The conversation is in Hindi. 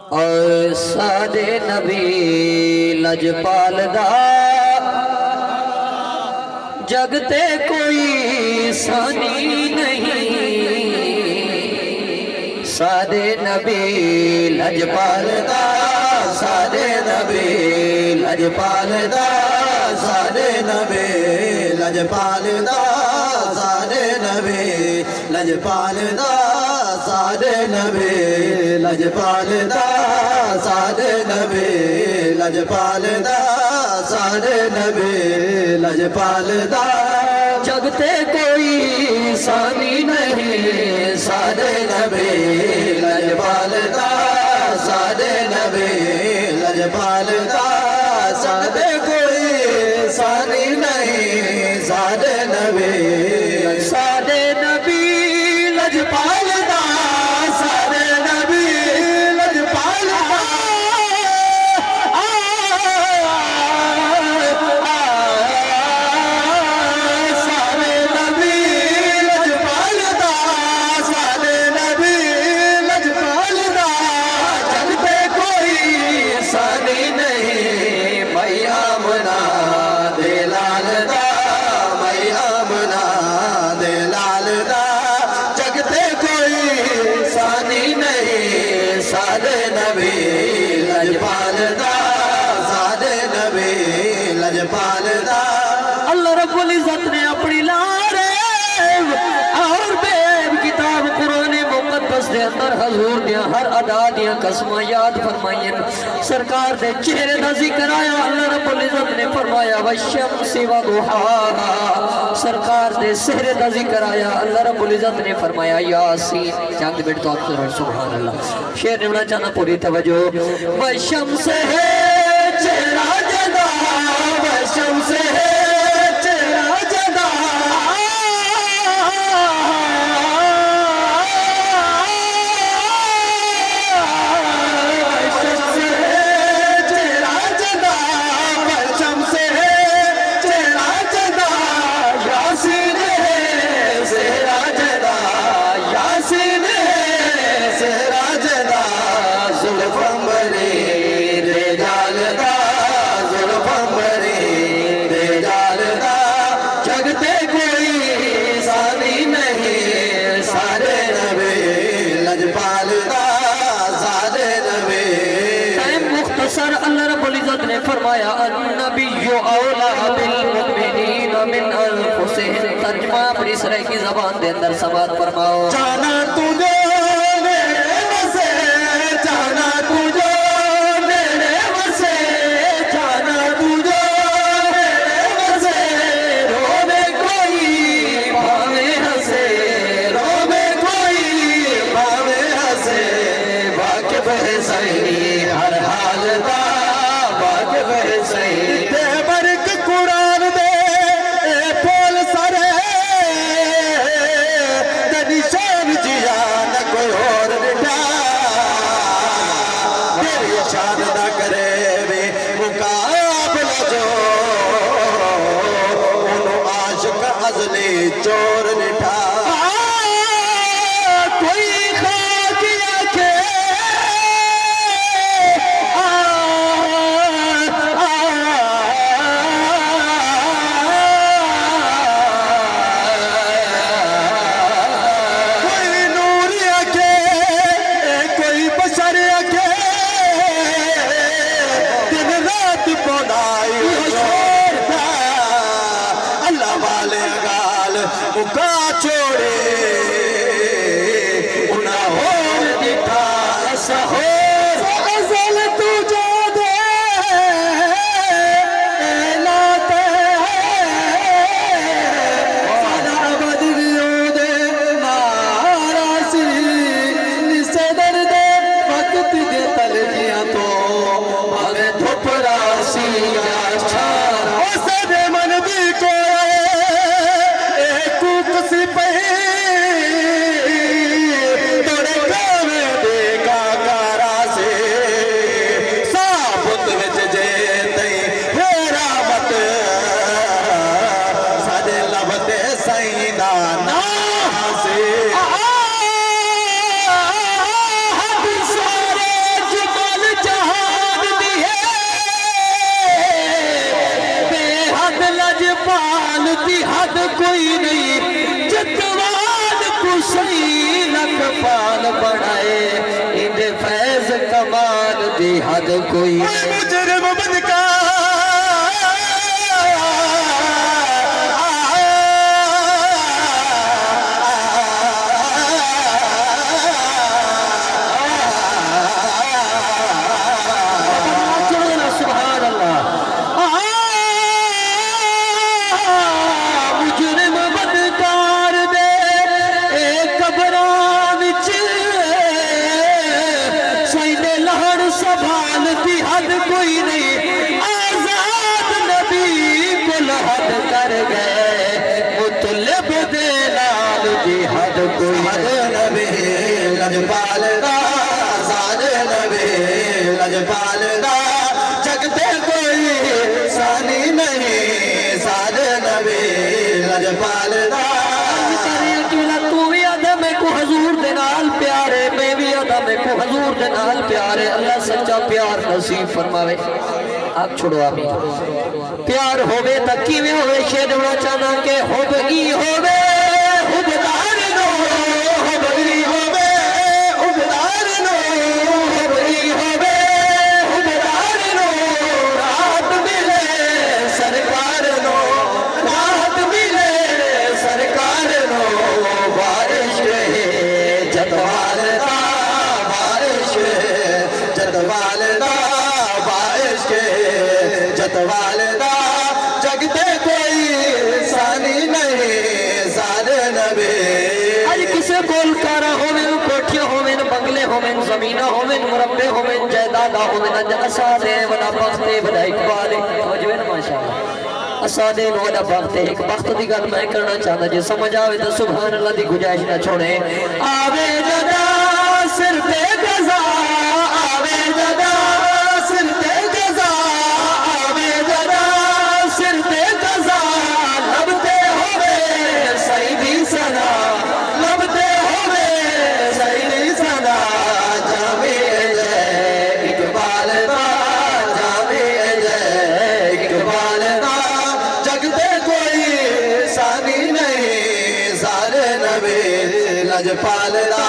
और सादे नबी लजपाल दा जगते कोई सानी नहीं। सादे नबी लजपाल दा सादे नबी लजपाल दा सादे नबी लजपाल दा सादे नबी लजपाल दा सादे नबी लजपाल दा सादे नबी लजपाल दा सादे नबी लजपाल दा जगते कोई सानी नहीं। सादे नबी लजपाल दा सादे नबी लजपाल दा सादे कोई सानी नहीं। सादे नबी लजपाल दा सादे नबी लजपाल दा सादे नबी लजपाल दा सादे नबी लजपाल दा जगते कोई सानी नहीं। मैया मना दे लाल दा मैया मना दे लाल दा जगते कोई सानी नहीं। सादे नबी लजपाल दा सादे नबी लजपाल दा अल्लाह रब्बुल इज्जत ने अपनी लारे और बेब किताब कुरान मुकद्दस दे अंदर हजूर दियां हर अदा दियां कसमां याद फरमाईयां। सरकार दे चेहरे दा जिक्र आया। अल्लाह रब्बुल इज्जत ने फरमाया वशम्सी व दुहाहा। सरकार दे चेहरे दा जिक्र आया। अल्लाह रब्बुल इज्जत ने फरमाया यासीन। चंद मिनट तो आप सुभान अल्लाह शेर निवना चाहना पूरी तवज्जो। वशम्से है चेहरा जदा वशम्से है चेहरा जदा फरमाया अन्नबिय्यु औला बिल मुमिनीना मिन अनफुसिहिम। तर्जुमा अपनी सराय की ज़बान दे अंदर समात फरमाओ। जाना तुझे मेरे वसे जाना तुझे मेरे वसे जाना तुझे मेरे वसे रोवे कोई भावे हंसे रोवे कोई भावे हंसे वाकिफ है सही हर हाल दा बरक कुरान दे फूल सरे निशान जिया न कोई और निठा तेरी शान न करे वे मुकाबला जो उन आशिक अजली चोर निठा कोई खाकिया के दी हद कोई मुजरिम बनका लजपाल दा साद नबी लजपाल दा जगते कोई सानी नहीं साद नबी लजपाल दा तू भी आदा मैं को हजूर दे नाल प्यारे मैं भी आदा मैं को हजूर दे नाल प्यारे अल्लाह सच्चा प्यार नसीब फरमावे आप छोड़ो आमीन प्यार होवे ता किवें होवे शेर होना चाहना के होबगी होवे हुबदार नो होबगी होवे हुबदार नो होबगी होवे हुबदार नो रात मिले सरकार नो रात मिले सरकार नो बारिश जतवाल दा बारिश जतवाल दा बारिश जतवाल दा जगते कोई सानी नहीं सारे नबी आज किसे कोल कारा होवे कोठियां होवे बंगले होवे जमीना होवे मुरब्बे होवे जायदादा होवे अज असा दे वदा बख्ते वदा इकबाल तवज्जो है ना माशाअल्लाह असा दे वदा बख्ते एक बख्त दी गल मैं करना चाहता जे समझ आवे तो सुभान अल्लाह दी गुजारिश ना छोड़े आवे जदा सिर पे गजा आवे जदा सिर पे गजा आवे जदा सिर पे गजा लबते होवे सईदी सना लबते होवे सईदी सना जामे जय इकबाल दा जामे जय इकबाल दा जगते कोई सानी नहीं सारे नबी लजपाल दा